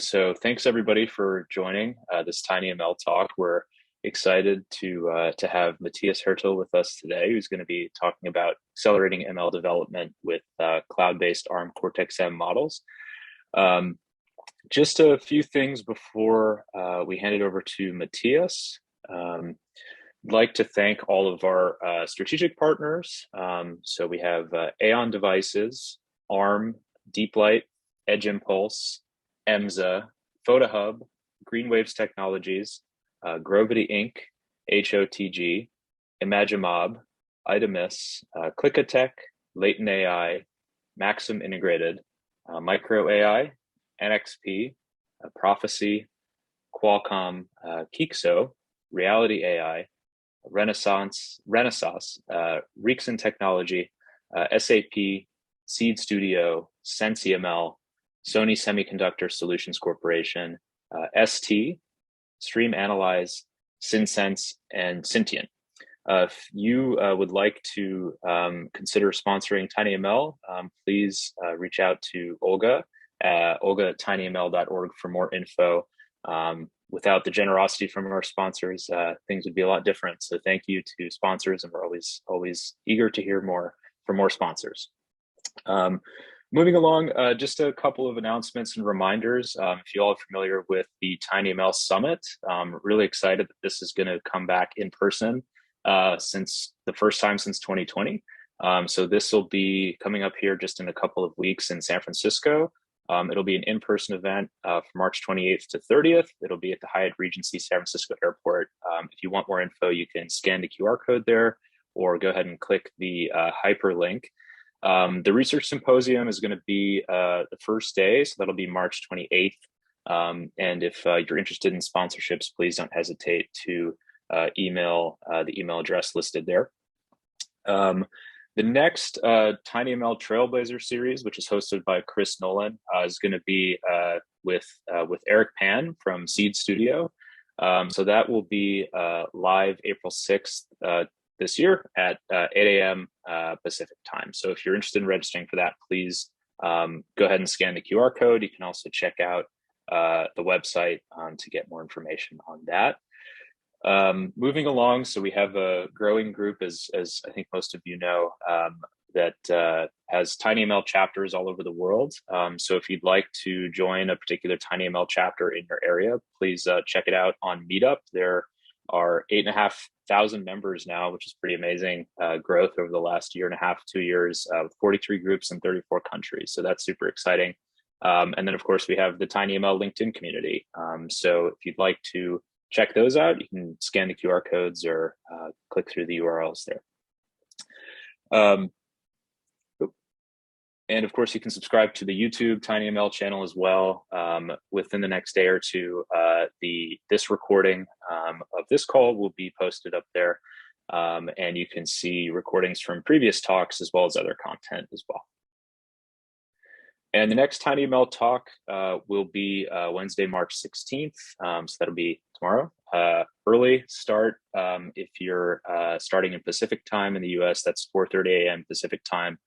So thanks everybody for joining this tinyML talk. We're excited to have Matthias Hertel with us today, who's going to be talking about accelerating ML development with cloud-based Arm Cortex-M models. Just a few things before we hand it over to Matthias. I'd like to thank all of our strategic partners. So we have Aeon Devices, Arm, DeepLight, Edge Impulse, EMSA, PhotoHub, Greenwaves Technologies, Grovity Inc., HOTG, Imagimob, Idamis, Clickatech, Latent AI, Maxim Integrated, Micro AI, NXP, Prophecy, Qualcomm, Kixo, Reality AI, Renaissance, Rexon Technology, SAP, Seed Studio, SensiML, Sony Semiconductor Solutions Corporation, ST, Stream Analyze, SynSense, and Sentient. If you would like to consider sponsoring tinyML, please reach out to Olga at tinyml.org for more info. Without the generosity from our sponsors, things would be a lot different. So thank you to sponsors, and we're always eager to hear more from more sponsors. Moving along, just a couple of announcements and reminders. If you all are familiar with the tinyML Summit, really excited that this is going to come back in person since the first time since 2020. So this will be coming up here just in a couple of weeks in San Francisco. It'll be an in-person event from March 28th to 30th. It'll be at the Hyatt Regency San Francisco Airport. If you want more info, you can scan the QR code there or go ahead and click the hyperlink. The research symposium is going to be the first day, so that'll be March 28th. And if you're interested in sponsorships, please don't hesitate to email the email address listed there. The next tinyML Trailblazer series, which is hosted by Chris Nolan, is going to be with Eric Pan from Seed Studio. So that will be live April 6th this year at 8 a.m. Pacific time. So if you're interested in registering for that, please go ahead and scan the QR code. You can also check out the website to get more information on that. Moving along, so we have a growing group, as I think most of you know, that has tinyML chapters all over the world. So if you'd like to join a particular tinyML chapter in your area, please check it out on Meetup. There are 8,500 members now, which is pretty amazing growth over the last year and a half, 2 years, with 43 groups in 34 countries. So that's super exciting. And then, of course, we have the tinyML LinkedIn community. So if you'd like to check those out, you can scan the QR codes or click through the URLs there. And of course, you can subscribe to the YouTube tinyML channel as well. Within the next day or two, this recording of this call will be posted up there. And you can see recordings from previous talks as well as other content as well. And the next tinyML talk will be Wednesday, March 16th. So that'll be tomorrow. Early start. If you're starting in Pacific time in the US, that's 4:30 a.m. Pacific time.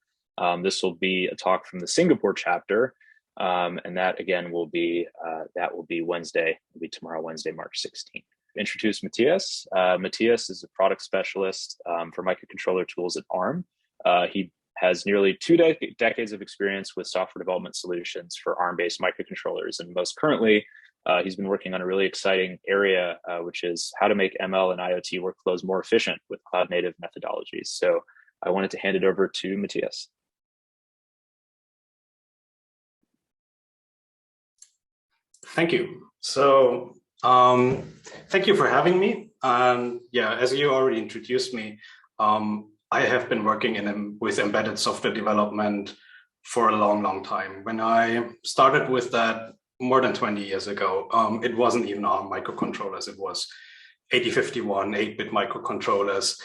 This will be a talk from the Singapore chapter, and that again will be Wednesday. It'll be tomorrow, Wednesday, March 16th. Introduce Matthias. Matthias is a product specialist for microcontroller tools at Arm. He has nearly 2 decades of experience with software development solutions for Arm-based microcontrollers, and most currently, he's been working on a really exciting area, which is how to make ML and IoT workflows more efficient with cloud-native methodologies. So I wanted to hand it over to Matthias. Thank you. So thank you for having me. Yeah, as you already introduced me, I have been working with embedded software development for a long time. When I started with that more than 20 years ago, it wasn't even Arm microcontrollers. It was 8051, 8-bit microcontrollers.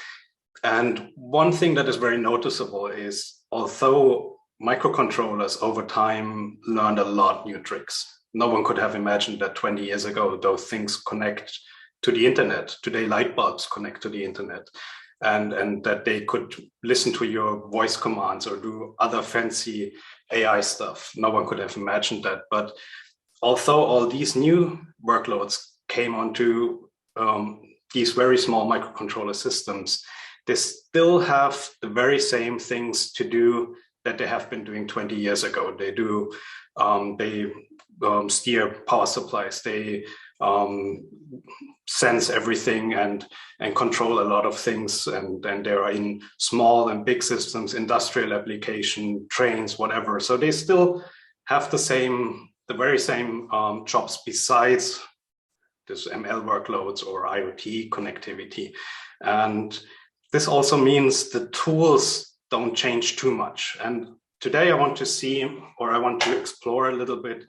And one thing that is very noticeable is, although microcontrollers over time learned a lot of new tricks, no one could have imagined that 20 years ago, those things connect to the internet. Today, light bulbs connect to the internet, and that they could listen to your voice commands or do other fancy AI stuff. No one could have imagined that. But although all these new workloads came onto these very small microcontroller systems, they still have the very same things to do that they have been doing 20 years ago. They do, steer power supplies, they sense everything and control a lot of things, and they are in small and big systems, industrial application, trains, whatever. So they still have the very same jobs besides this ML workloads or IoT connectivity. And this also means the tools don't change too much. And today I want to explore a little bit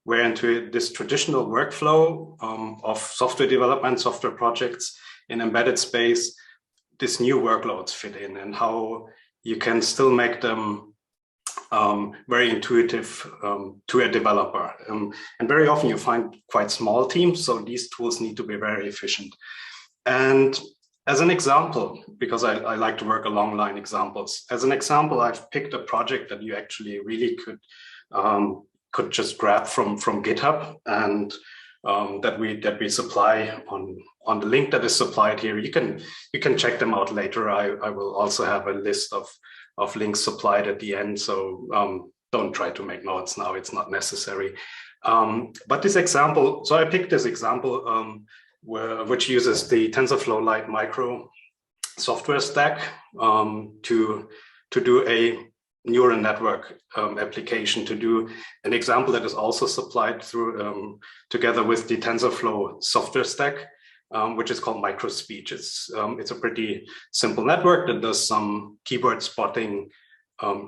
where into this traditional workflow of software development, software projects in embedded space, these new workloads fit in, and how you can still make them very intuitive to a developer. And very often you find quite small teams, so these tools need to be very efficient. And as an example, because I like to work along line examples, as an example, I've picked a project that you actually really could just grab from GitHub, and that we supply on the link that is supplied here. You can check them out later. I will also have a list of links supplied at the end, so don't try to make notes now, it's not necessary. But this example, so I picked this example which uses the TensorFlow Lite Micro software stack to do a neural network application, to do an example that is also supplied through together with the TensorFlow software stack, which is called microspeech. It's a pretty simple network that does some keyboard spotting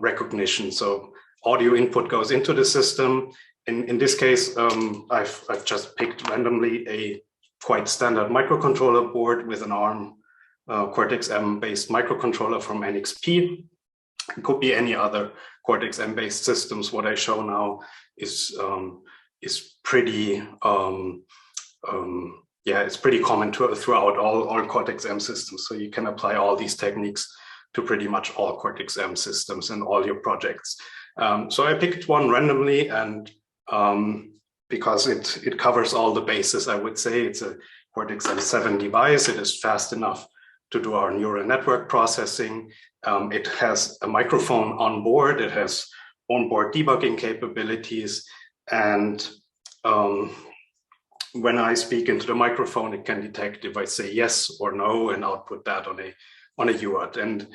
recognition. So audio input goes into the system. In this case, I've just picked randomly a quite standard microcontroller board with an Arm Cortex-M based microcontroller from NXP. It could be any other Cortex-M based systems. What I show now is pretty it's pretty common throughout all Cortex-M systems. So you can apply all these techniques to pretty much all Cortex-M systems and all your projects. So I picked one randomly, and because it covers all the bases, I would say. It's a Cortex-M7 device. It is fast enough to do our neural network processing. It has a microphone on board. It has onboard debugging capabilities. And when I speak into the microphone, it can detect if I say yes or no and output that on a UART. And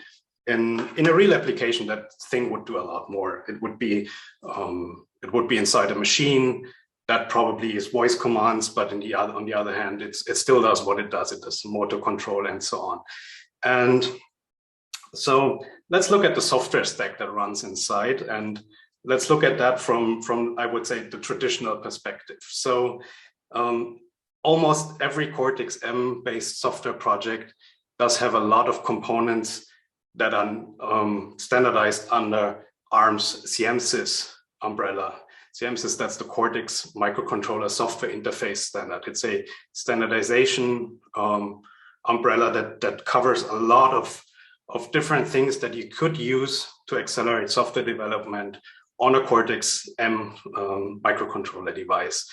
in a real application, that thing would do a lot more. It would be inside a machine. That probably is voice commands, but on the other hand, it still does what it does. It does motor control and so on. And so let's look at the software stack that runs inside, and let's look at that from I would say the traditional perspective. So almost every Cortex-M based software project does have a lot of components that are standardized under Arm's cmsis umbrella. cmsis, that's the Cortex microcontroller software interface standard. It's a standardization umbrella that covers a lot of different things that you could use to accelerate software development on a Cortex-M microcontroller device.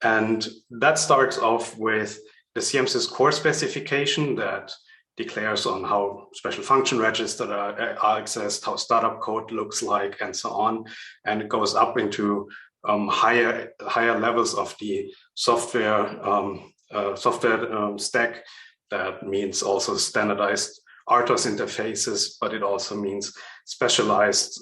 And that starts off with the cmsis core specification that declares on how special function registers are accessed, how startup code looks like, and so on. And it goes up into higher levels of the software stack. That means also standardized RTOS interfaces, but it also means specialized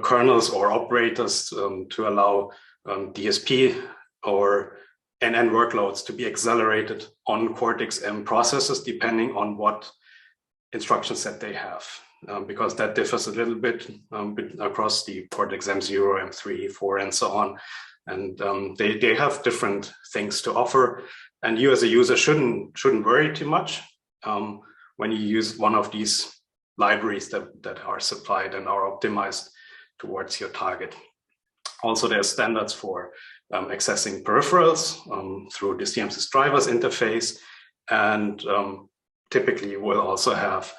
kernels or operators to allow DSP or NN workloads to be accelerated on Cortex-M processors, depending on what instruction set they have, because that differs a little bit across the Cortex-M0, M3, 4, and so on. And they have different things to offer. And you as a user shouldn't worry too much when you use one of these libraries that are supplied and are optimized towards your target. Also, there's standards for accessing peripherals through the cmsis drivers interface, and typically we'll also have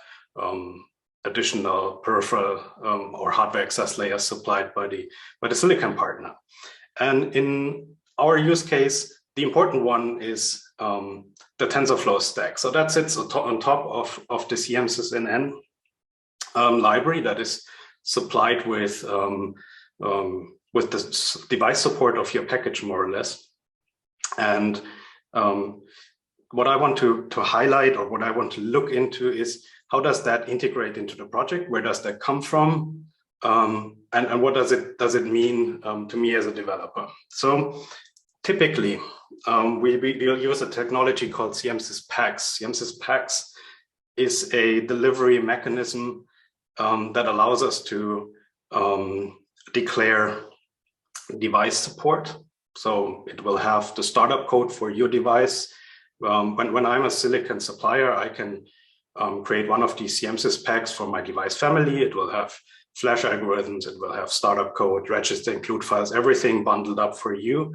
additional peripheral or hardware access layers supplied by the silicon partner. And in our use case, the important one is the TensorFlow stack. So that sits on top of the cmsis NN library that is supplied with the device support of your package, more or less. And what I want to highlight, or what I want to look into, is how does that integrate into the project? Where does that come from? And what does it mean to me as a developer? So typically, we'll use a technology called cmsis packs. cmsis packs is a delivery mechanism that allows us to declare device support. So it will have the startup code for your device. When I'm a silicon supplier, I can create one of these cmsis packs for my device family. It will have flash algorithms, it will have startup code, register include files, everything bundled up for you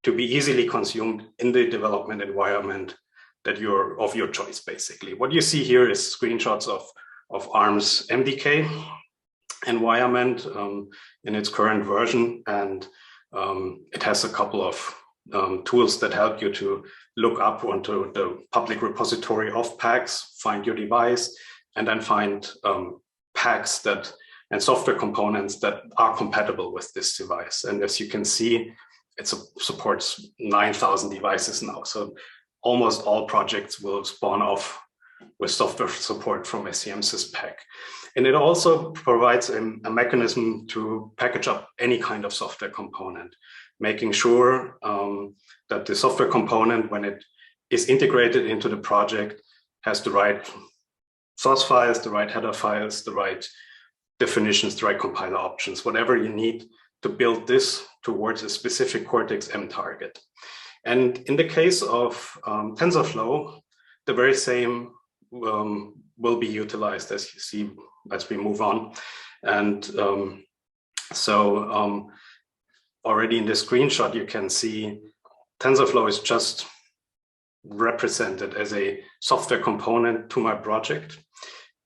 to be easily consumed in the development environment that of your choice, basically. What you see here is screenshots of Arm's MDK environment in its current version, and it has a couple of tools that help you to look up onto the public repository of packs, find your device, and then find packs and software components that are compatible with this device. And as you can see, it supports 9,000 devices now. So almost all projects will spawn off with software support from a cmsis pack. And it also provides a mechanism to package up any kind of software component, making sure that the software component, when it is integrated into the project, has the right source files, the right header files, the right definitions, the right compiler options, whatever you need to build this towards a specific Cortex-M target. And in the case of TensorFlow, the very same will be utilized, as you see, as we move on. And already in the screenshot, you can see TensorFlow is just represented as a software component to my project,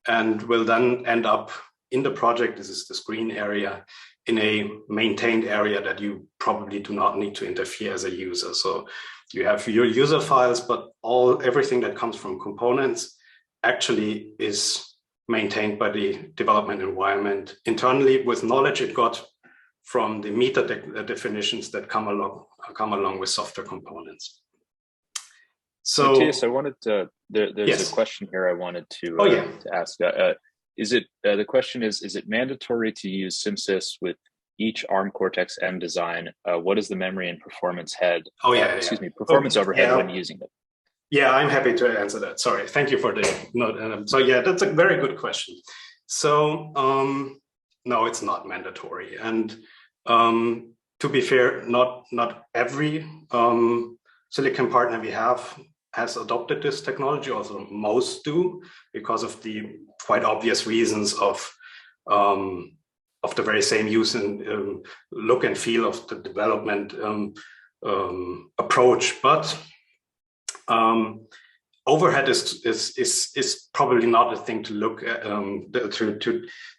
and will then end up in the project. This is the screen area, in a maintained area that you probably do not need to interfere as a user. So you have your user files, but everything that comes from components actually is maintained by the development environment internally with knowledge it got from the meta definitions that come along with software components. So, Matthias, I wanted to. There's yes. A question here I wanted to ask. The question is it mandatory to use cmsis with each Arm Cortex-M design? What is the memory and performance performance overhead when using it? Yeah, I'm happy to answer that. Sorry, thank you for the note. So yeah, that's a very good question. So no, it's not mandatory. And to be fair, not every silicon partner we have has adopted this technology. Also, most do, because of the quite obvious reasons of the very same use and look and feel of the development approach. But overhead is probably not a thing to look at,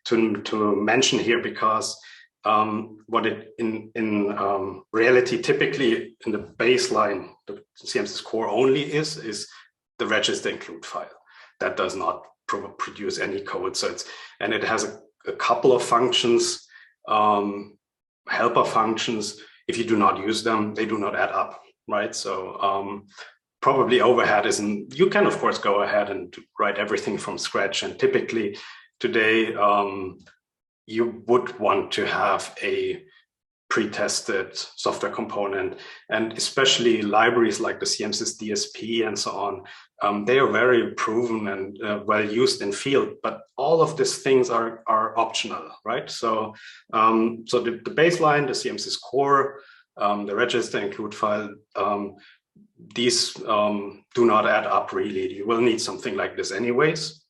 to mention here, because what it in reality typically in the baseline, the cmsis core only is the register include file that does not produce any code. So it has a couple of functions, helper functions. If you do not use them, they do not add up, right? So probably overhead isn't. You can of course go ahead and write everything from scratch, and typically today you would want to have a pre-tested software component, and especially libraries like the cmsis DSP and so on. They are very proven and well used in field, but all of these things are optional, right? So the baseline, the cmsis core, the register include file, these do not add up really. You will need something like this anyways,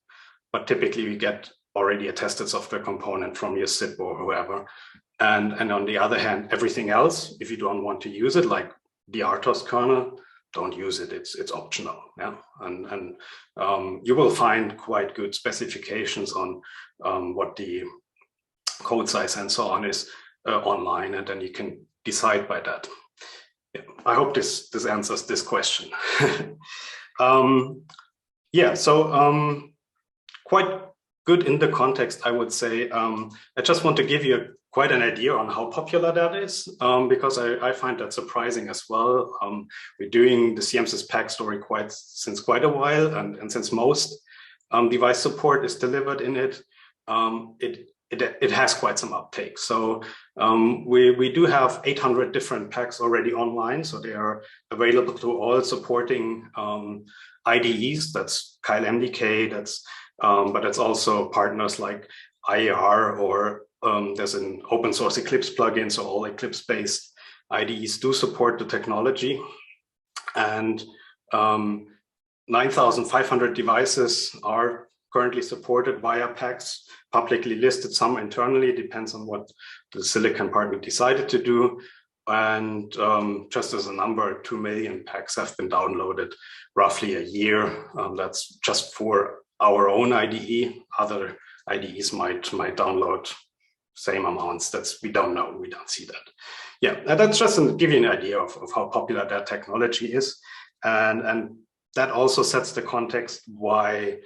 but typically you get already a tested software component from your SIP or whoever. And on the other hand, everything else, if you don't want to use it, like the RTOS kernel, don't use it. It's optional. Yeah, and you will find quite good specifications on what the code size and so on is online, and then you can decide by that. Yeah, I hope this answers this question. Yeah, so quite good in the context, I would say. I just want to give you quite an idea on how popular that is, because I find that surprising as well. We're doing the cmsis pack story since quite a while, and since most device support is delivered in it, it has quite some uptake. So we do have 800 different packs already online, so they are available to all supporting IDEs. That's Kyle MDK, but it's also partners like IAR, or there's an open source Eclipse plugin, so all Eclipse-based IDEs do support the technology. And 9,500 devices are currently supported via packs, publicly listed, some internally, depends on what the Silicon partner decided to do. And just as a number, 2 million packs have been downloaded roughly a year. That's just for our own IDE. Other IDEs might download same amounts. We don't know, we don't see that. Yeah, that's just to give you an idea of how popular that technology is. And that also sets the context why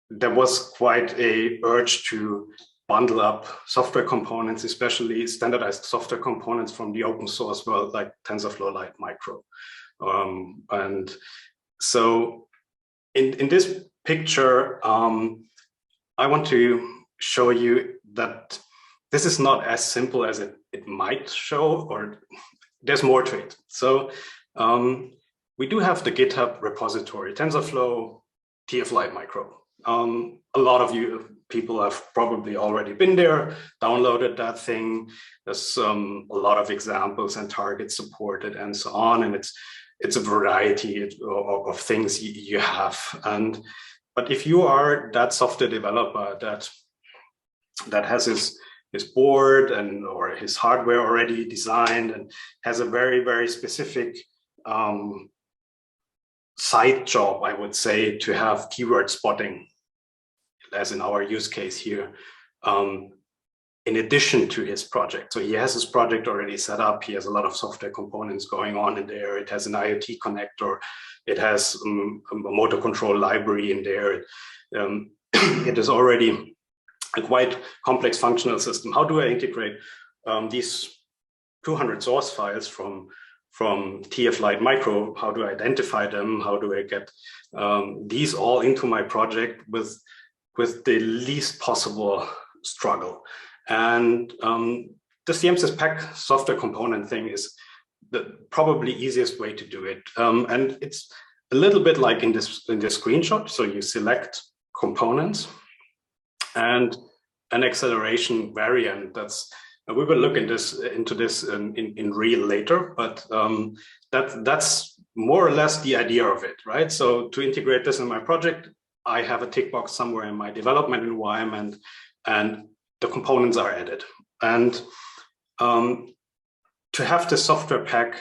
there was quite a urge to bundle up software components, especially standardized software components from the open source world, like TensorFlow Lite Micro. And so in this picture, I want to show you that this is not as simple as it might show, or there's more to it. So we do have the GitHub repository, TensorFlow TF Lite Micro. A lot of you people have probably already been there, downloaded that thing. There's a lot of examples and targets supported and so on. And it's a variety of things you have. But if you are that software developer that has his board or his hardware already designed and has a very, very specific side job, I would say, to have keyword spotting, as in our use case here, in addition to his project. So he has his project already set up. He has a lot of software components going on in there. It has an IoT connector. It has a motor control library in there. It is already a quite complex functional system. How do I integrate these 200 source files from TF Lite Micro? How do I identify them? How do I get these all into my project with the least possible struggle? And the cmsis pack software component thing is the probably easiest way to do it. And it's a little bit like in this screenshot. So you select components and an acceleration variant. We will look into this in real later, but that's more or less the idea of it, right? So to integrate this in my project, I have a tick box somewhere in my development environment, and the components are added. And to have the software pack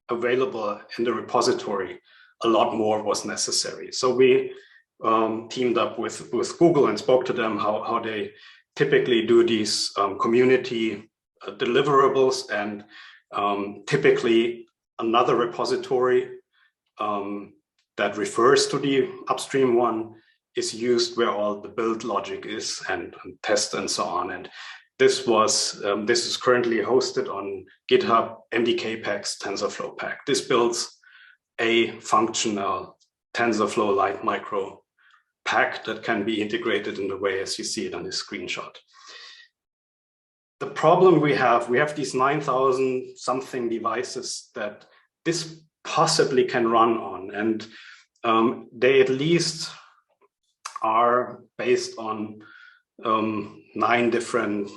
available in the repository, a lot more was necessary. So we teamed up with Google and spoke to them how they typically do these community deliverables, and typically another repository that refers to the upstream one is used where all the build logic is and test and so on. And this is currently hosted on GitHub MDK packs TensorFlow pack. This builds a functional TensorFlow Lite Micro pack that can be integrated in the way as you see it on this screenshot. The problem we have these 9,000 something devices that this possibly can run on, and they at least are based on 9 different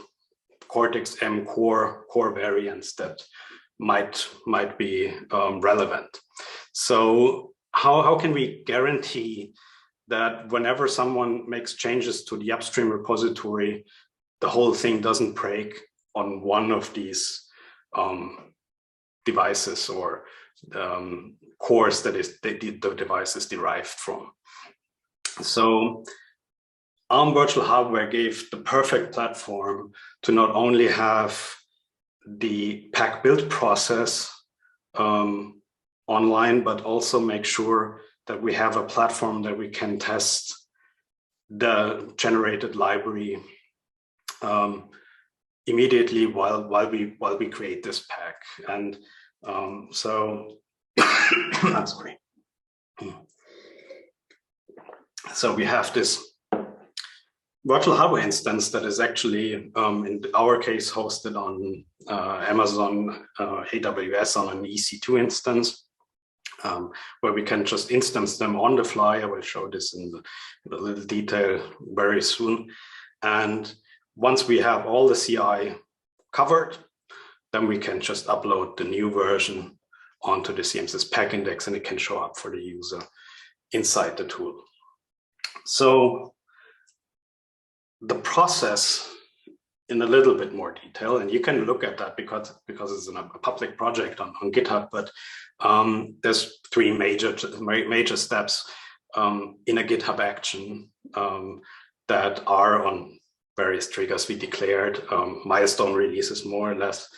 Cortex-M core variants that might be relevant. So how can we guarantee that whenever someone makes changes to the upstream repository, the whole thing doesn't break on one of these devices or cores that the device is derived from. So ARM virtual hardware gave the perfect platform to not only have the pack build process online, but also make sure that we have a platform that we can test the generated library immediately while we create this pack. And so I'm sorry. So we have this virtual hardware instance that is actually, in our case, hosted on Amazon AWS on an EC2 instance, where we can just instance them on the fly. I will show this in a little detail very soon. And once we have all the CI covered, then we can just upload the new version onto the cmsis pack index, and it can show up for the user inside the tool. So the process in a little bit more detail, and you can look at that because it's a public project on GitHub, but there's three major steps in a GitHub action that are on various triggers we declared. Milestone releases, more or less,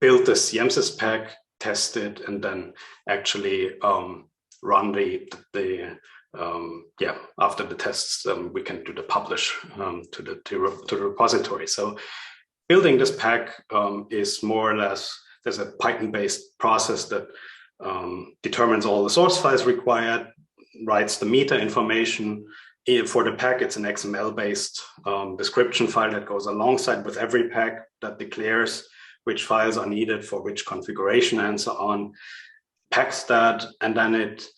build the cmsis pack, test it, and then actually run after the tests, we can do the publish to the repository. So building this pack is more or less, there's a Python-based process that determines all the source files required, writes the meta information. For the pack, it's an XML-based description file that goes alongside with every pack that declares which files are needed for which configuration and so on, packs that, and then it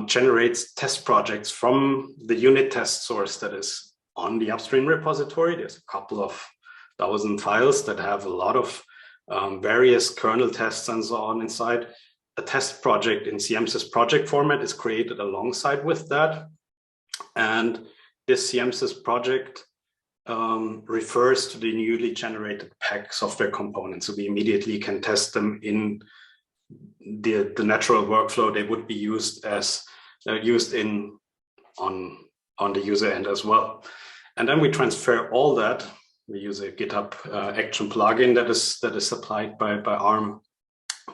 generates test projects from the unit test source that is on the upstream repository. There's a couple of thousand files that have a lot of various kernel tests and so on inside. A test project in cmsis project format is created alongside with that. And this cmsis project refers to the newly generated pack software components. So we immediately can test them in the natural workflow they would be used in on the user end as well. And then we transfer all that. We use a GitHub action plugin that is supplied by ARM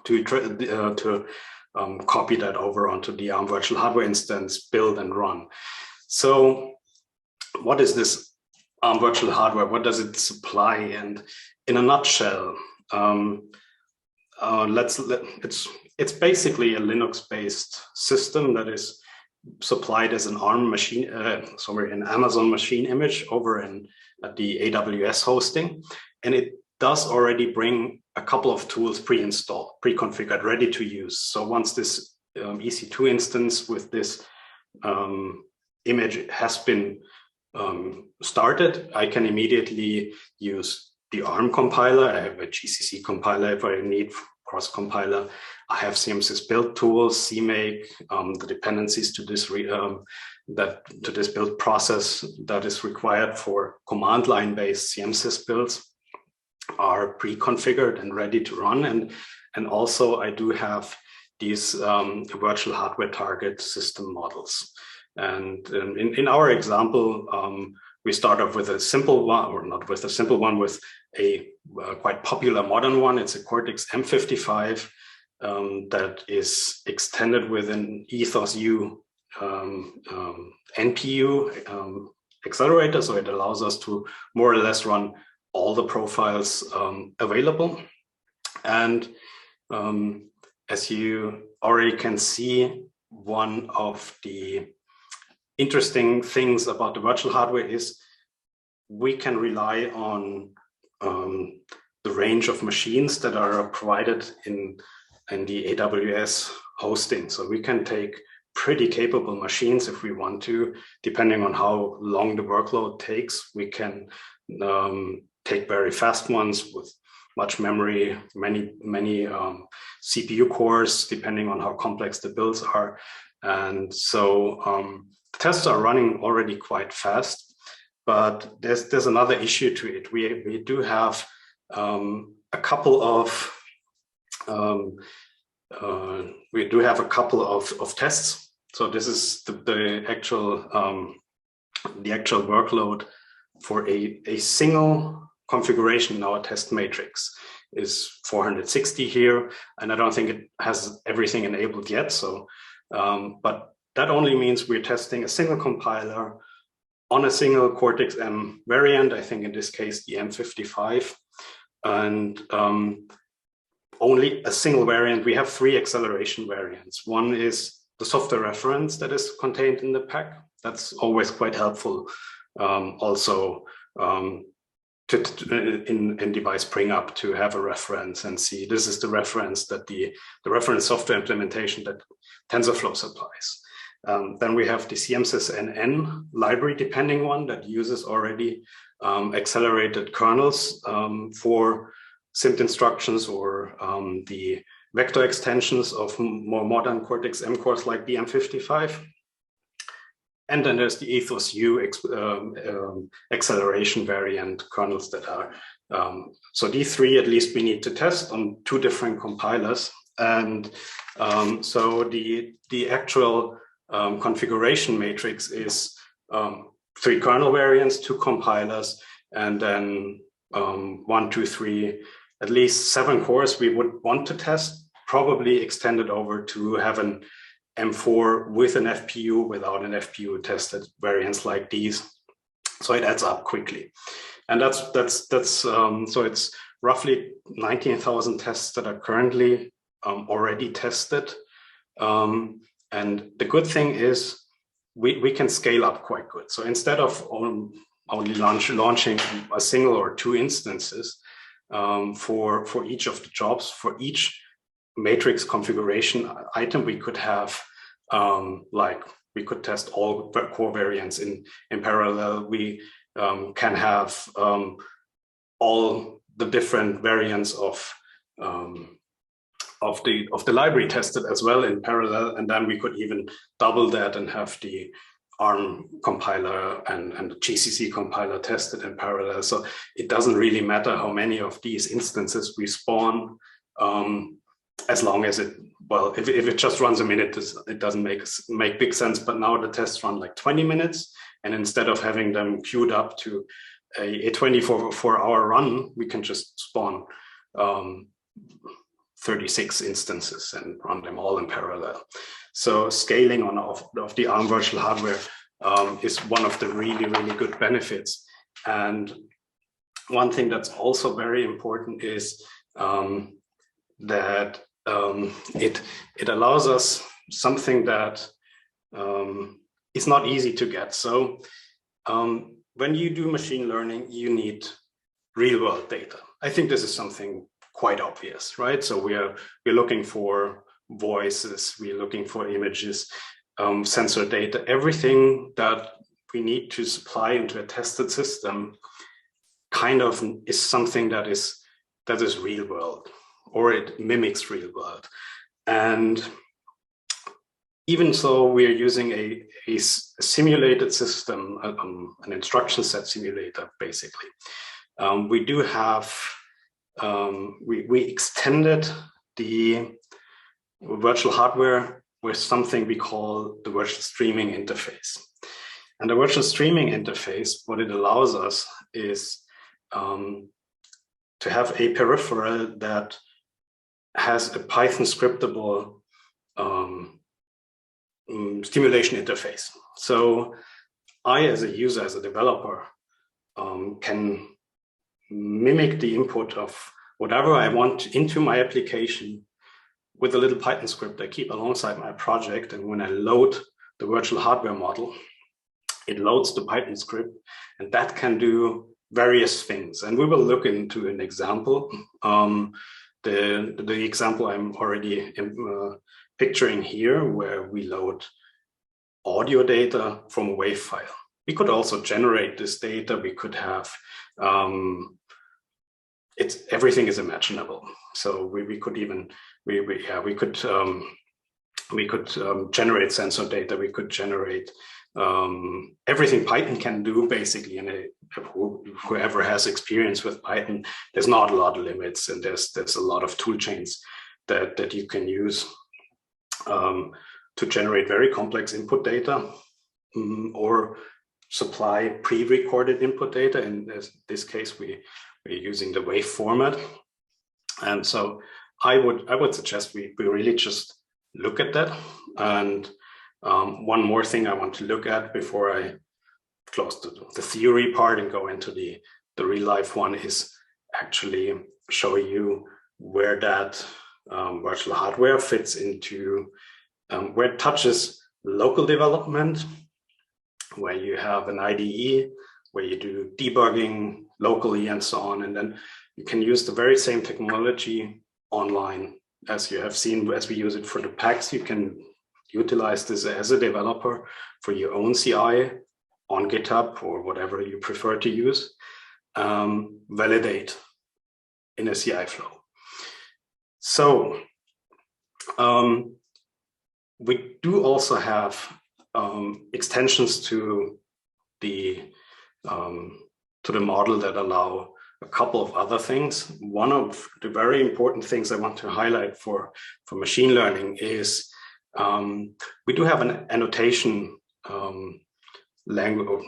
to copy that over onto the ARM virtual hardware instance, build and run. So what is this ARM virtual hardware? What does it supply? And in a nutshell, it's basically a Linux-based system that is supplied as an ARM machine, an Amazon machine image over at the AWS hosting, and it does already bring a couple of tools pre-installed, pre-configured, ready to use. So once this EC2 instance with this image has been started, I can immediately use the ARM compiler. I have a GCC compiler if I need cross compiler. I have cmsis build tools, CMake, the dependencies to this this build process that is required for command line based cmsis builds are pre-configured and ready to run. And also I do have these virtual hardware target system models. And in our example, we start off with a simple one, or not with a simple one, with a quite popular modern one. It's a Cortex-M55 that is extended with an Ethos-U NPU accelerator. So it allows us to more or less run all the profiles available. And as you already can see, one of the interesting things about the virtual hardware is we can rely on the range of machines that are provided in the AWS hosting. So we can take pretty capable machines if we want to, depending on how long the workload takes. We can take very fast ones with much memory, many CPU cores, depending on how complex the builds are. And so tests are running already quite fast, but there's another issue to it. We do have a couple of we do have a couple of tests. So this is the actual workload for a single configuration in our test matrix is 460 here, and I don't think it has everything enabled yet. So, but that only means we're testing a single compiler on a single Cortex-M variant. I think in this case the M55, and only a single variant. We have 3 acceleration variants. One is the software reference that is contained in the pack. That's always quite helpful. Also, in device bring up to have a reference and see this is the reference that the reference software implementation that TensorFlow supplies. Then we have the cmsis NN library depending one that uses already accelerated kernels for SIMD instructions or the vector extensions of more modern Cortex-M cores like the M55. And then there's the ethos-U acceleration variant kernels that are, so these 3 at least we need to test on 2 different compilers. And so the actual configuration matrix is 3 kernel variants, 2 compilers, and then 1, 2, 3, at least 7 cores we would want to test, probably extended over to have an M4 with an FPU, without an FPU tested variants like these. So it adds up quickly. And so it's roughly 19,000 tests that are currently already tested. And the good thing is we can scale up quite good. So instead of only launching a single or 2 instances for each of the jobs, for each matrix configuration item, we could have we could test all core variants in parallel. We can have all the different variants of the library tested as well in parallel, and then we could even double that and have the ARM compiler and the GCC compiler tested in parallel. So it doesn't really matter how many of these instances we spawn, as long as it, well, if it just runs a minute, it doesn't make big sense. But now the tests run like 20 minutes, and instead of having them queued up to a 24-hour run, we can just spawn 36 instances and run them all in parallel. So scaling of the ARM virtual hardware is one of the really, really good benefits. And one thing that's also very important is that it allows us something that is not easy to get. So when you do machine learning, you need real world data. I think this is something quite obvious, right? So we're looking for voices, we're looking for images, sensor data, everything that we need to supply into a tested system kind of is something that is real world, or it mimics real world. And even so, we are using a simulated system, an instruction set simulator, basically. We do have, we extended the virtual hardware with something we call the virtual streaming interface. And the virtual streaming interface, what it allows us is to have a peripheral that has a Python-scriptable stimulation interface. So I, as a user, as a developer, can mimic the input of whatever I want into my application with a little Python script I keep alongside my project. And when I load the virtual hardware model, it loads the Python script, and that can do various things. And we will look into an example. The example I'm already picturing here, where we load audio data from a WAV file. We could also generate this data. We could have, everything is imaginable. So we could even, we could generate sensor data. We could generate everything Python can do, basically. And whoever has experience with Python, there's not a lot of limits, and there's a lot of tool chains that you can use to generate very complex input data or supply pre-recorded input data. In this case, we're using the wave format. And so I would suggest we really just look at that. And one more thing I want to look at before I close the theory part and go into the real life one is actually show you where that virtual hardware fits into where it touches local development, where you have an IDE, where you do debugging locally and so on. And then you can use the very same technology online as you have seen, as we use it for the packs. You can utilize this as a developer for your own CI on GitHub or whatever you prefer to use. Validate in a CI flow. So we do also have extensions to the model that allow a couple of other things. One of the very important things I want to highlight for machine learning is we do have an annotation language.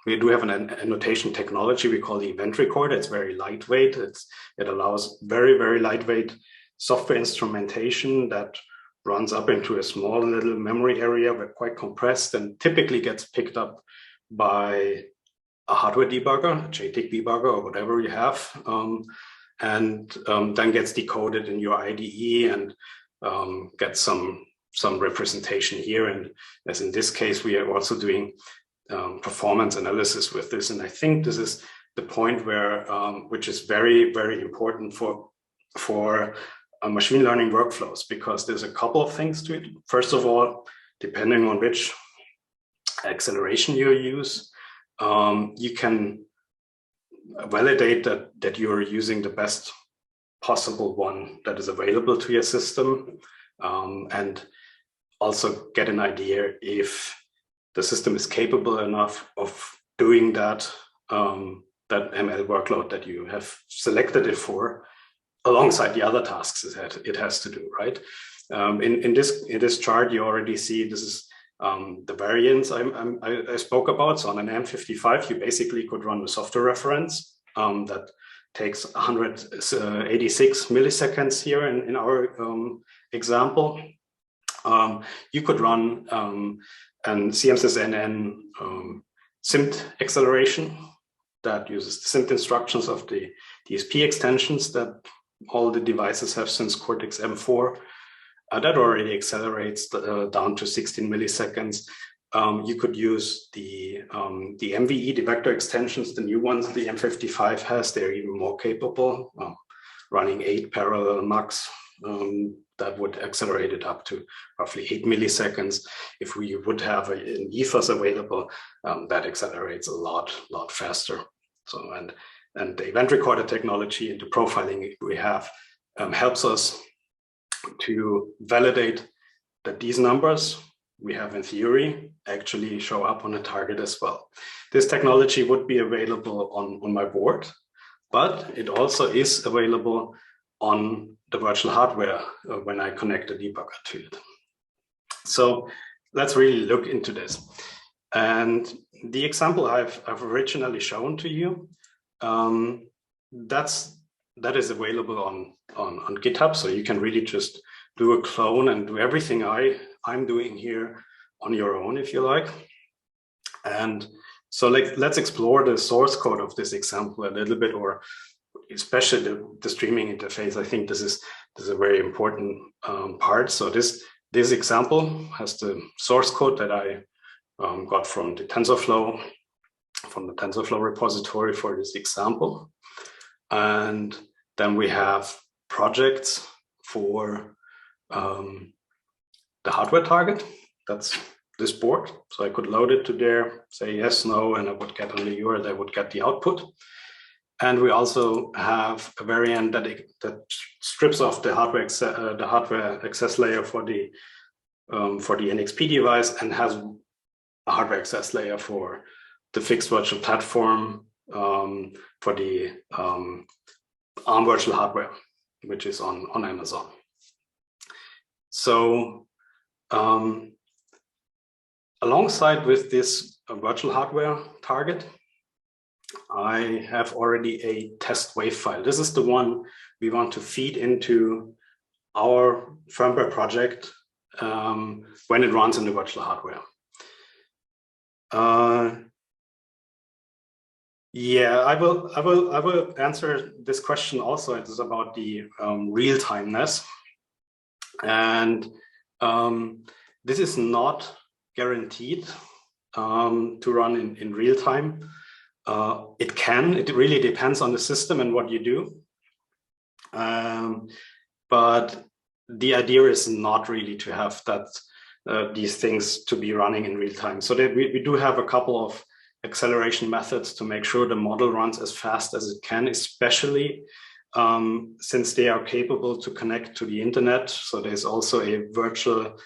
We do have an annotation technology we call the event recorder. It's very lightweight. It allows very, very lightweight software instrumentation that runs up into a small little memory area, but quite compressed, and typically gets picked up by a hardware debugger, a JTAG debugger, or whatever you have, and then gets decoded in your IDE and gets some representation here. And as in this case, we are also doing performance analysis with this. And I think this is the point where, which is very, very important for machine learning workflows, because there's a couple of things to it. First of all, depending on which acceleration you use, you can validate that you're using the best possible one that is available to your system, and also get an idea if the system is capable enough of doing that ML workload that you have selected it for, alongside the other tasks it has to do, right? In this chart, you already see this is the variance I spoke about. So on an M55, you basically could run a software reference that takes 186 milliseconds here in our example. You could run an cmsis NN SIMT acceleration that uses the SIMT instructions of the DSP extensions that all the devices have since Cortex-M4. That already accelerates down to 16 milliseconds. You could use the MVE, the vector extensions, the new ones the M55 has. They're even more capable, running 8 parallel mux. That would accelerate it up to roughly 8 milliseconds. If we would have an ethos available, that accelerates a lot faster. So, and the event recorder technology and the profiling we have helps us to validate that these numbers we have in theory actually show up on a target as well. This technology would be available on my board, but it also is available on the virtual hardware when I connect a debugger to it. So let's really look into this. And the example I've originally shown to you, that is available on GitHub. So you can really just do a clone and do everything I'm doing here on your own, if you like. And so let's explore the source code of this example a little bit, or especially the streaming interface. I think this is a very important part. So this example has the source code that I got from the TensorFlow repository for this example. And then we have projects for the hardware target. That's this board. So I could load it to there, say yes, no, and I would get on the URL, I would get the output. And we also have a variant that strips off the hardware access layer for the NXP device and has a hardware access layer for the fixed virtual platform for the Arm virtual hardware, which is on Amazon. So alongside with this virtual hardware target, I have already a test wave file. This is the one we want to feed into our firmware project when it runs in the virtual hardware. Yeah, I will answer this question also. It is about the real-timeness, and this is not guaranteed to run in real time. It can. It really depends on the system and what you do. But the idea is not really to have that these things to be running in real time. So that we do have a couple of acceleration methods to make sure the model runs as fast as it can, especially since they are capable to connect to the internet. So there's also a virtual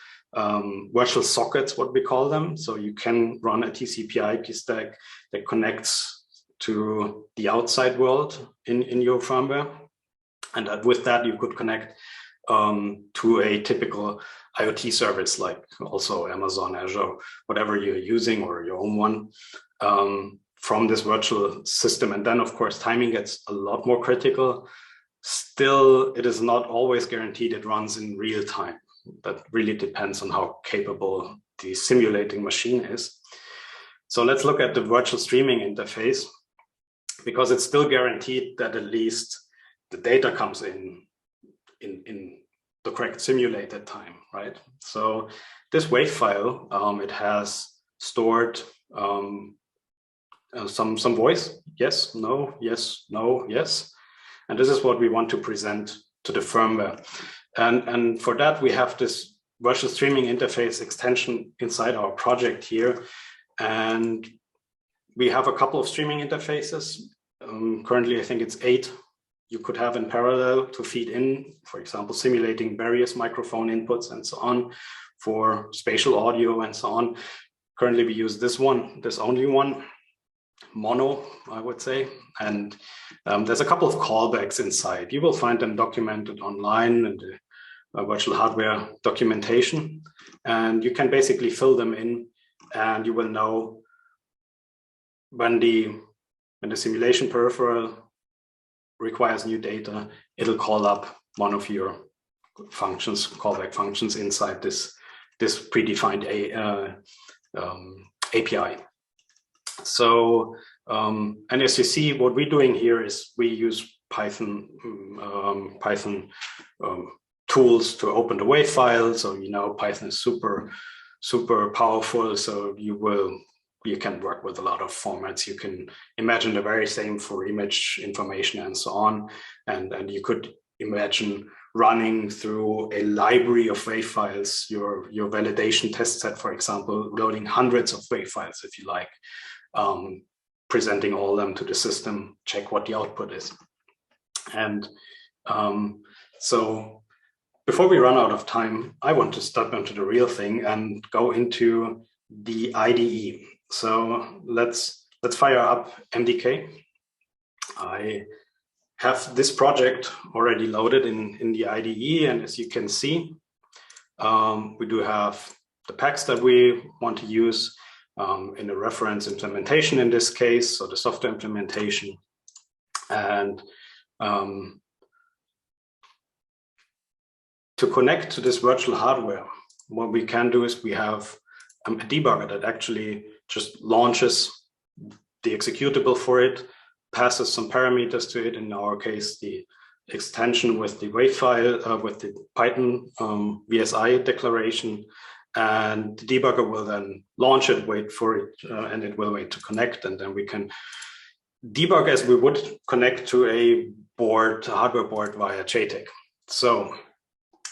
sockets, what we call them. So you can run a TCP/IP stack that connects to the outside world in your firmware. And with that, you could connect to a typical IoT service, like also Amazon, Azure, whatever you're using, or your own one, from this virtual system. And then, of course, timing gets a lot more critical. Still, it is not always guaranteed it runs in real time. That really depends on how capable the simulating machine is. So let's look at the virtual streaming interface, because it's still guaranteed that at least the data comes in the correct simulated time, right? So this wave file, it has stored some voice, yes, no, yes, no, yes. And this is what we want to present to the firmware. And for that, we have this virtual streaming interface extension inside our project here. And we have a couple of streaming interfaces. Currently, I think it's 8 you could have in parallel to feed in, for example, simulating various microphone inputs and so on for spatial audio and so on. Currently, we use this one, this only one, mono, I would say. And there's a couple of callbacks inside. You will find them documented online in the virtual hardware documentation. And you can basically fill them in, and you will know when the simulation peripheral requires new data, it'll call up one of your functions, callback functions inside this predefined API. So, and as you see, what we're doing here is we use Python tools to open the WAV file. So, you know, Python is super powerful. So you can work with a lot of formats. You can imagine the very same for image information and so on. And you could imagine running through a library of WAV files, your validation test set, for example, loading hundreds of WAV files, if you like, presenting all of them to the system, check what the output is. And so before we run out of time, I want to step into the real thing and go into the IDE. So let's fire up MDK. I have this project already loaded in the IDE, and as you can see, we do have the packs that we want to use in a reference implementation in this case, so the software implementation. And to connect to this virtual hardware, what we can do is we have a debugger that actually just launches the executable for it, passes some parameters to it, in our case, the extension with the WAV file, with the Python VSI declaration, and the debugger will then launch it, wait for it, and it will wait to connect, and then we can debug as we would connect to a board, a hardware board via JTAG. So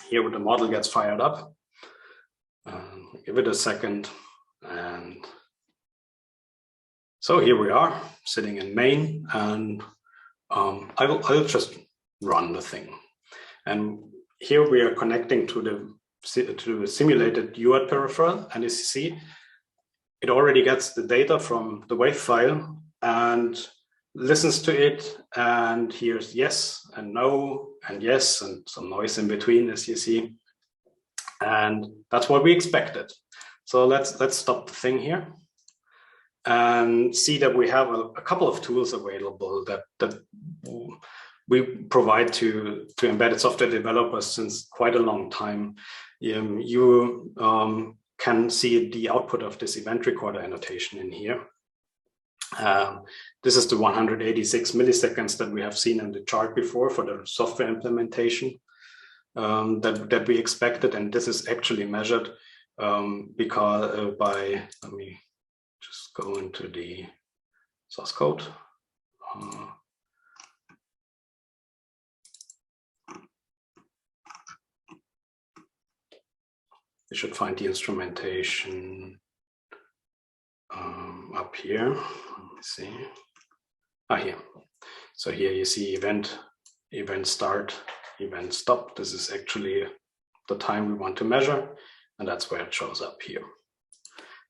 here the model gets fired up. Give it a second, and so here we are sitting in main, and I'll just run the thing. And here we are connecting to the simulated UART peripheral, and as you see, it already gets the data from the WAV file and listens to it and hears yes and no and yes and some noise in between, as you see. And that's what we expected. So let's stop the thing here and see that we have a couple of tools available that we provide to embedded software developers since quite a long time. You can see the output of this event recorder annotation in here. This is the 186 milliseconds that we have seen in the chart before for the software implementation that we expected, and this is actually measured because let me just go into the source code. You should find the instrumentation up here. Let me see. Here. So here you see event start, event stop. This is actually the time we want to measure, and that's where it shows up here.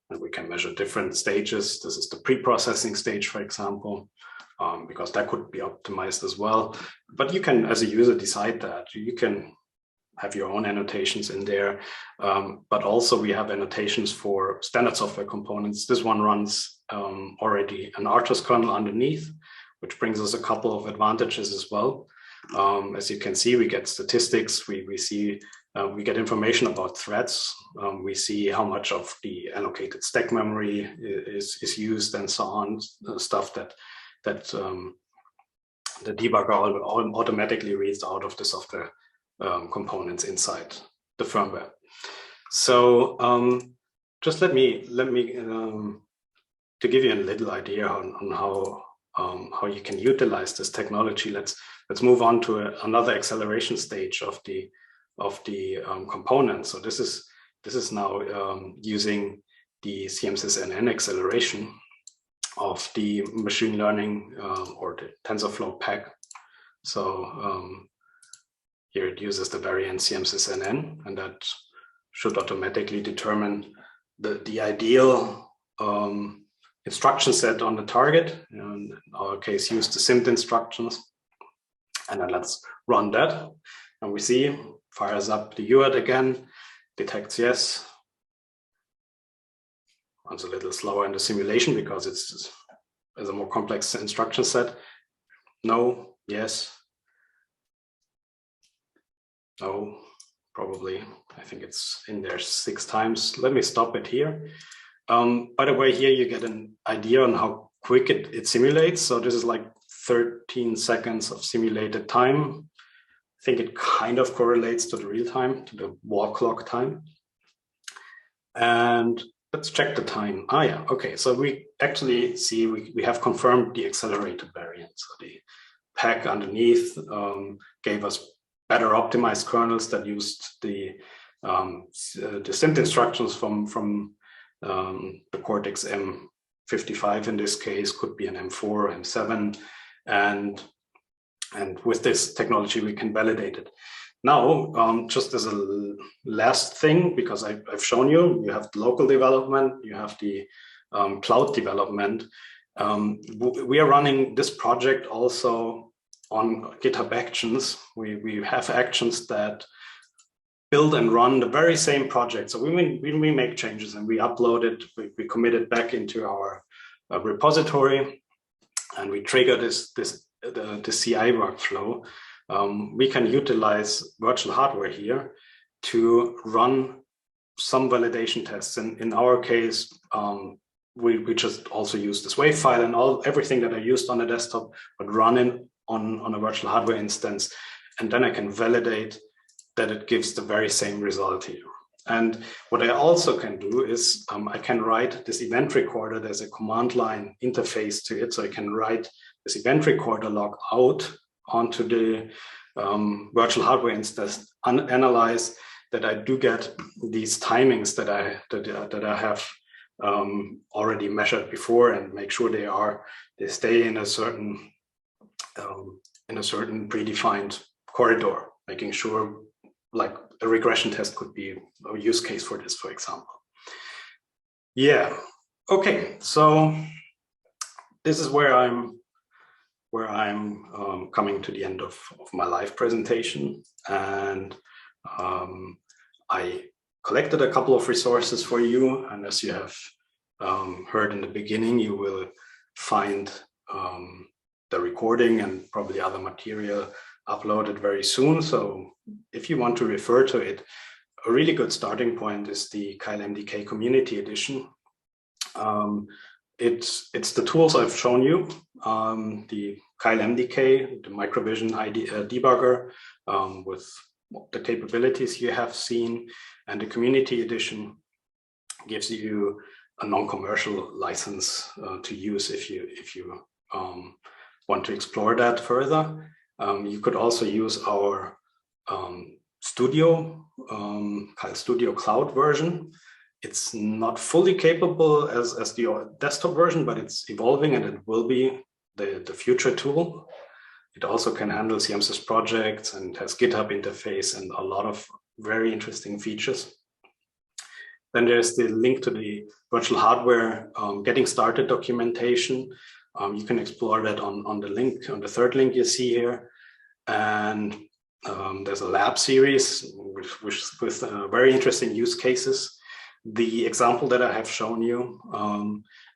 And we can measure different stages. This is the pre-processing stage, for example, because that could be optimized as well. But you can, as a user, decide that. You can have your own annotations in there, but also we have annotations for standard software components. This one runs already an RTOS kernel underneath, which brings us a couple of advantages as well. As you can see, we get statistics, we see, we get information about threads, we see how much of the allocated stack memory is used and so on, stuff that the debugger automatically reads out of the software components inside the firmware. So just let me to give you a little idea on how you can utilize this technology. Let's move on to another acceleration stage of the component. So this is now using the cmsis NN acceleration of the machine learning or the TensorFlow pack. So here it uses the variant cmsis NN, and that should automatically determine the ideal instruction set on the target. In our case, use the SIMD instructions. And then let's run that. And we see, fires up the UART again, detects yes. Runs a little slower in the simulation because it's a more complex instruction set. No, yes. No, probably. I think it's in there 6 times. Let me stop it here. By the way, here you get an idea on how quick it simulates. So this is like 13 seconds of simulated time. I think it kind of correlates to the real time, to the wall clock time. And let's check the time. Yeah, okay. So we actually see we have confirmed the accelerated variant. So the pack underneath gave us better optimized kernels that used the SIMD instructions from the Cortex-M 55 in this case, could be an M4, M7, and with this technology we can validate it. Now, just as a last thing, because I've shown you have the local development, you have the cloud development. We are running this project also on GitHub Actions. We have actions that build and run the very same project. So when we make changes and we upload it, we commit it back into our repository, and we trigger the CI workflow. We can utilize virtual hardware here to run some validation tests. And in our case, we just also use this WAV file, and everything that I used on the desktop would run on a virtual hardware instance. And then I can validate that it gives the very same result here. And what I also can do is I can write this event recorder. There's a command line interface to it. So I can write this event recorder log out onto the virtual hardware instance, analyze that I do get these timings that I have already measured before, and make sure they stay in a certain predefined corridor, making sure like a regression test could be a use case for this, for example. Yeah. Okay. So this is where I'm coming to the end of my live presentation, and I collected a couple of resources for you, and as you have heard in the beginning, you will find the recording and probably other material uploaded very soon. So if you want to refer to it, a really good starting point is the KyleMDK Community Edition. It's the tools I've shown you, the KyleMDK, the Microvision IDE debugger with the capabilities you have seen, and the Community Edition gives you a non-commercial license to use if you want to explore that further. You could also use our Studio, Kyle Studio Cloud version. It's not fully capable as the desktop version, but it's evolving and it will be the future tool. It also can handle cmsis projects and has GitHub interface and a lot of very interesting features. Then there's the link to the virtual hardware getting started documentation. You can explore that on the link, on the third link you see here. And there's a lab series with very interesting use cases. The example that I have shown you,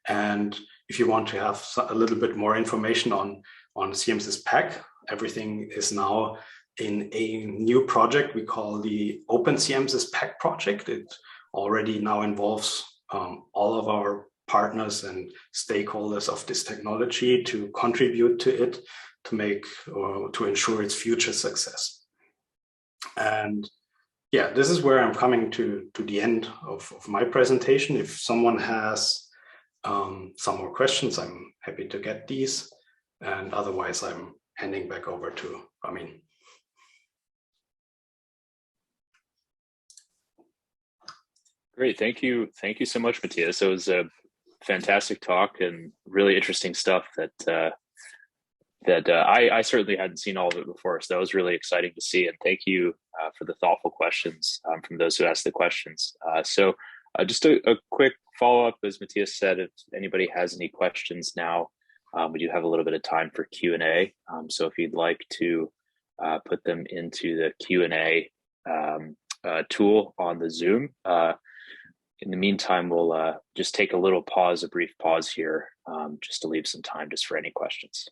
and if you want to have a little bit more information on cmsis pack, everything is now in a new project we call the Open cmsis pack project. It already now involves all of our partners and stakeholders of this technology to contribute to it, to make or to ensure its future success. And yeah, this is where I'm coming to the end of my presentation. If someone has some more questions, I'm happy to get these. And otherwise, I'm handing back over to Ramin. Great, thank you so much, Matthias. It was a fantastic talk and really interesting stuff that I certainly hadn't seen all of it before, so that was really exciting to see. And thank you for the thoughtful questions from those who asked the questions. So just a quick follow-up, as Matthias said, if anybody has any questions now, we do have a little bit of time for Q&A. So if you'd like to put them into the Q&A tool on the Zoom. In the meantime, we'll just take a brief pause here, just to leave some time just for any questions.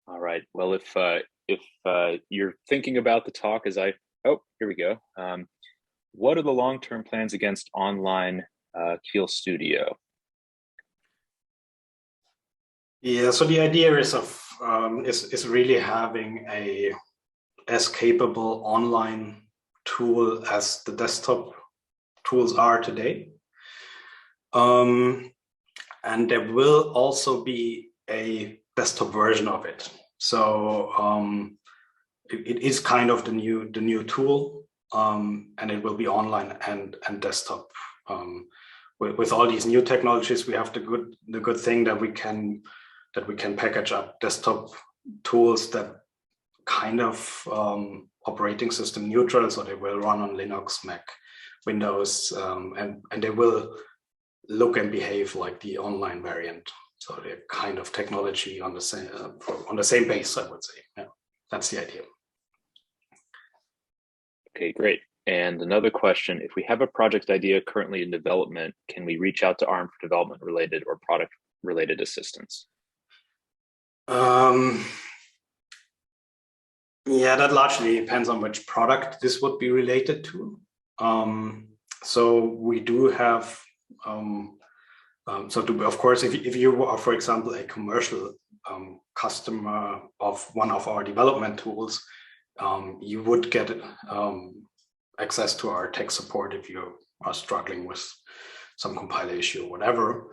All right. Well, if you're thinking about the talk as here we go. What are the long-term plans against online Keil Studio? Yeah, so the idea is really having as capable online tool as the desktop tools are today. And there will also be a desktop version of it. So it is kind of the new tool, and it will be online and desktop. With all these new technologies, we have the good thing that we can package up desktop tools that kind of operating system neutral, so they will run on Linux, Mac, Windows, and they will look and behave like the online variant. So they're kind of technology on the same base, I would say. Yeah, that's the idea. Okay, great. And another question: if we have a project idea currently in development, can we reach out to ARM for development related or product related assistance? Yeah, that largely depends on which product this would be related to. So we do have. Of course, if you are, for example, a commercial customer of one of our development tools, you would get access to our tech support if you are struggling with some compiler issue or whatever.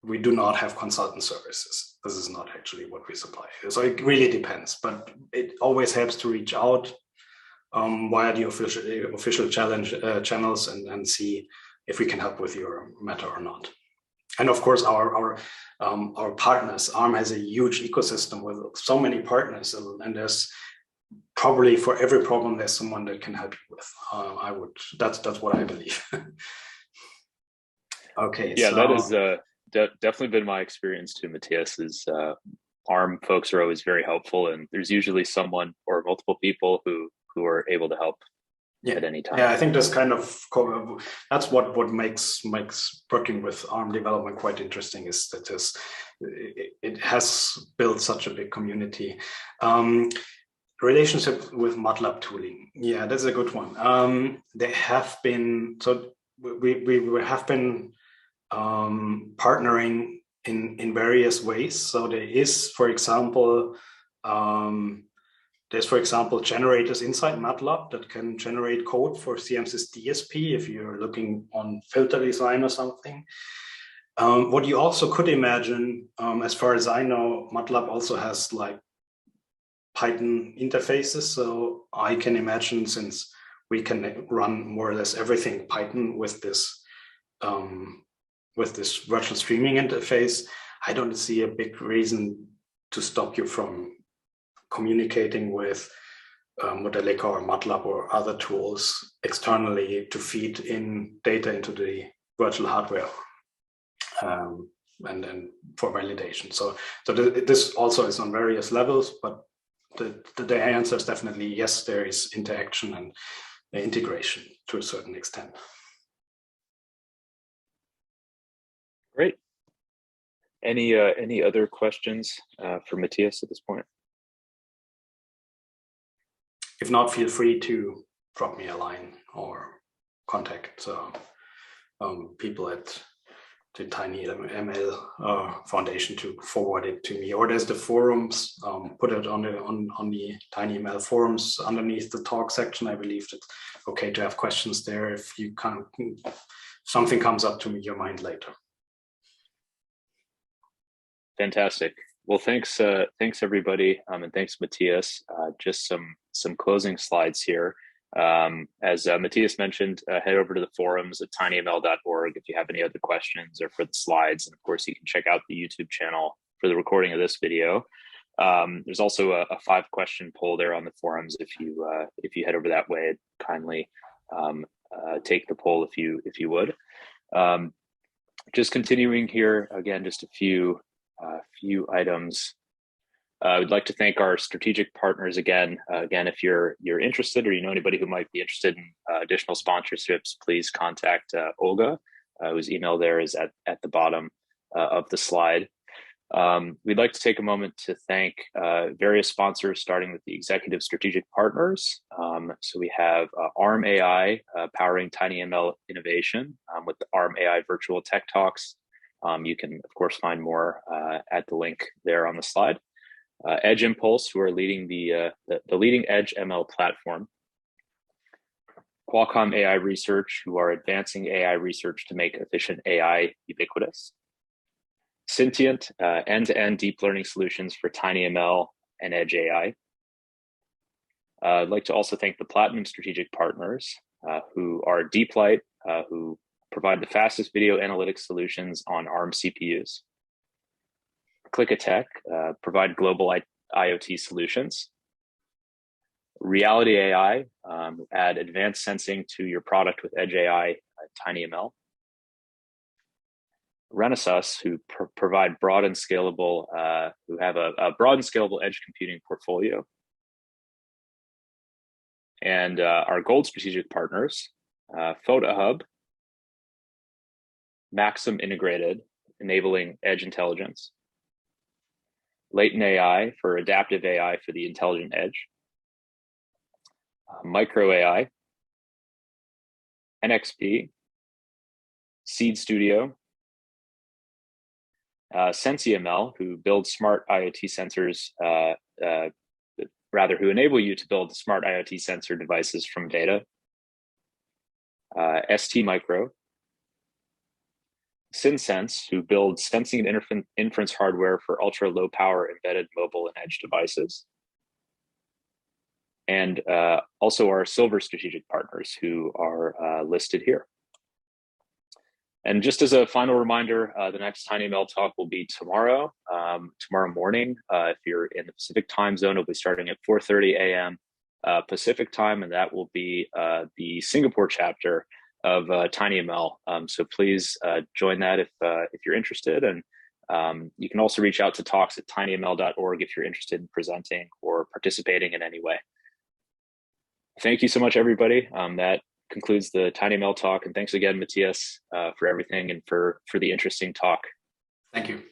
We do not have consultant services. This is not actually what we supply. So it really depends, but always helps to reach out via the official channels and see if we can help with your matter or not. And of course, our partners. Arm has a huge ecosystem with so many partners, and there's probably for every problem there's someone that can help you with. That's what I believe. Okay. Yeah, so, that is definitely been my experience too, Matthias. Is Arm folks are always very helpful, and there's usually someone or multiple people who are able to help at any time. Yeah, I think that's kind of that's what makes working with Arm development quite interesting, is that it has built such a big community. Relationship with MATLAB tooling, yeah, that's a good one. They have been, so we have been partnering in various ways. So there is, for example, generators inside MATLAB that can generate code for cmsis DSP if you're looking on filter design or something. What you also could imagine, as far as I know, MATLAB also has like Python interfaces. So I can imagine, since we can run more or less everything Python with this virtual streaming interface, I don't see a big reason to stop you from communicating with Modelica or MATLAB or other tools externally to feed in data into the virtual hardware, and then for validation. So this also is on various levels, but the answer is definitely yes. There is interaction and integration to a certain extent. Great. Any other questions for Matthias at this point? If not, feel free to drop me a line or contact people at the tinyML Foundation to forward it to me. Or there's the forums. Put it on the tinyML forums underneath the talk section. I believe it's okay to have questions there if you can't. Something comes up to your mind later. Fantastic. Well, thanks everybody, and thanks Matthias. Just some closing slides here. As Matthias mentioned, head over to the forums at tinyml.org if you have any other questions or for the slides. And of course, you can check out the YouTube channel for the recording of this video. There's also a 5-question poll there on the forums. If you head over that way, I'd kindly take the poll if you would. Just continuing here, again, just a few items. I would like to thank our strategic partners again. Again, if you're interested or you know anybody who might be interested in additional sponsorships, please contact Olga, whose email there is at the bottom of the slide. We'd like to take a moment to thank various sponsors, starting with the executive strategic partners. So we have Arm AI powering tinyML innovation with the Arm AI Virtual Tech Talks. You can, of course, find more at the link there on the slide. Edge Impulse, who are leading the leading edge ML platform. Qualcomm AI Research, who are advancing AI research to make efficient AI ubiquitous. Sentient, end-to-end deep learning solutions for tinyML and edge AI. I'd like to also thank the Platinum strategic partners, who are DeepLight, who provide the fastest video analytics solutions on ARM CPUs. Clickatek, provide global IoT solutions. Reality AI, add advanced sensing to your product with Edge AI, tinyML. Renesas, who provide broad and scalable, who have a broad and scalable edge computing portfolio. And our gold strategic partners, PhotoHub, Maxim Integrated, enabling edge intelligence. Latent AI for adaptive AI for the intelligent edge. Micro AI, NXP, Seed Studio, SensiML, who builds smart IoT sensors, who enable you to build smart IoT sensor devices from data. ST Micro, SynSense, who builds sensing and inference hardware for ultra low power embedded mobile and edge devices. and also our silver strategic partners who are listed here. And just as a final reminder, the next tinyML talk will be tomorrow morning. If you're in the Pacific time zone, it'll be starting at 4:30 a.m. Pacific time, and that will be the Singapore chapter of tinyML. So please join that if you're interested. And you can also reach out to talks@tinyml.org if you're interested in presenting or participating in any way. Thank you so much, everybody. That concludes the tinyML talk. And thanks again, Matthias, for everything and for the interesting talk. Thank you.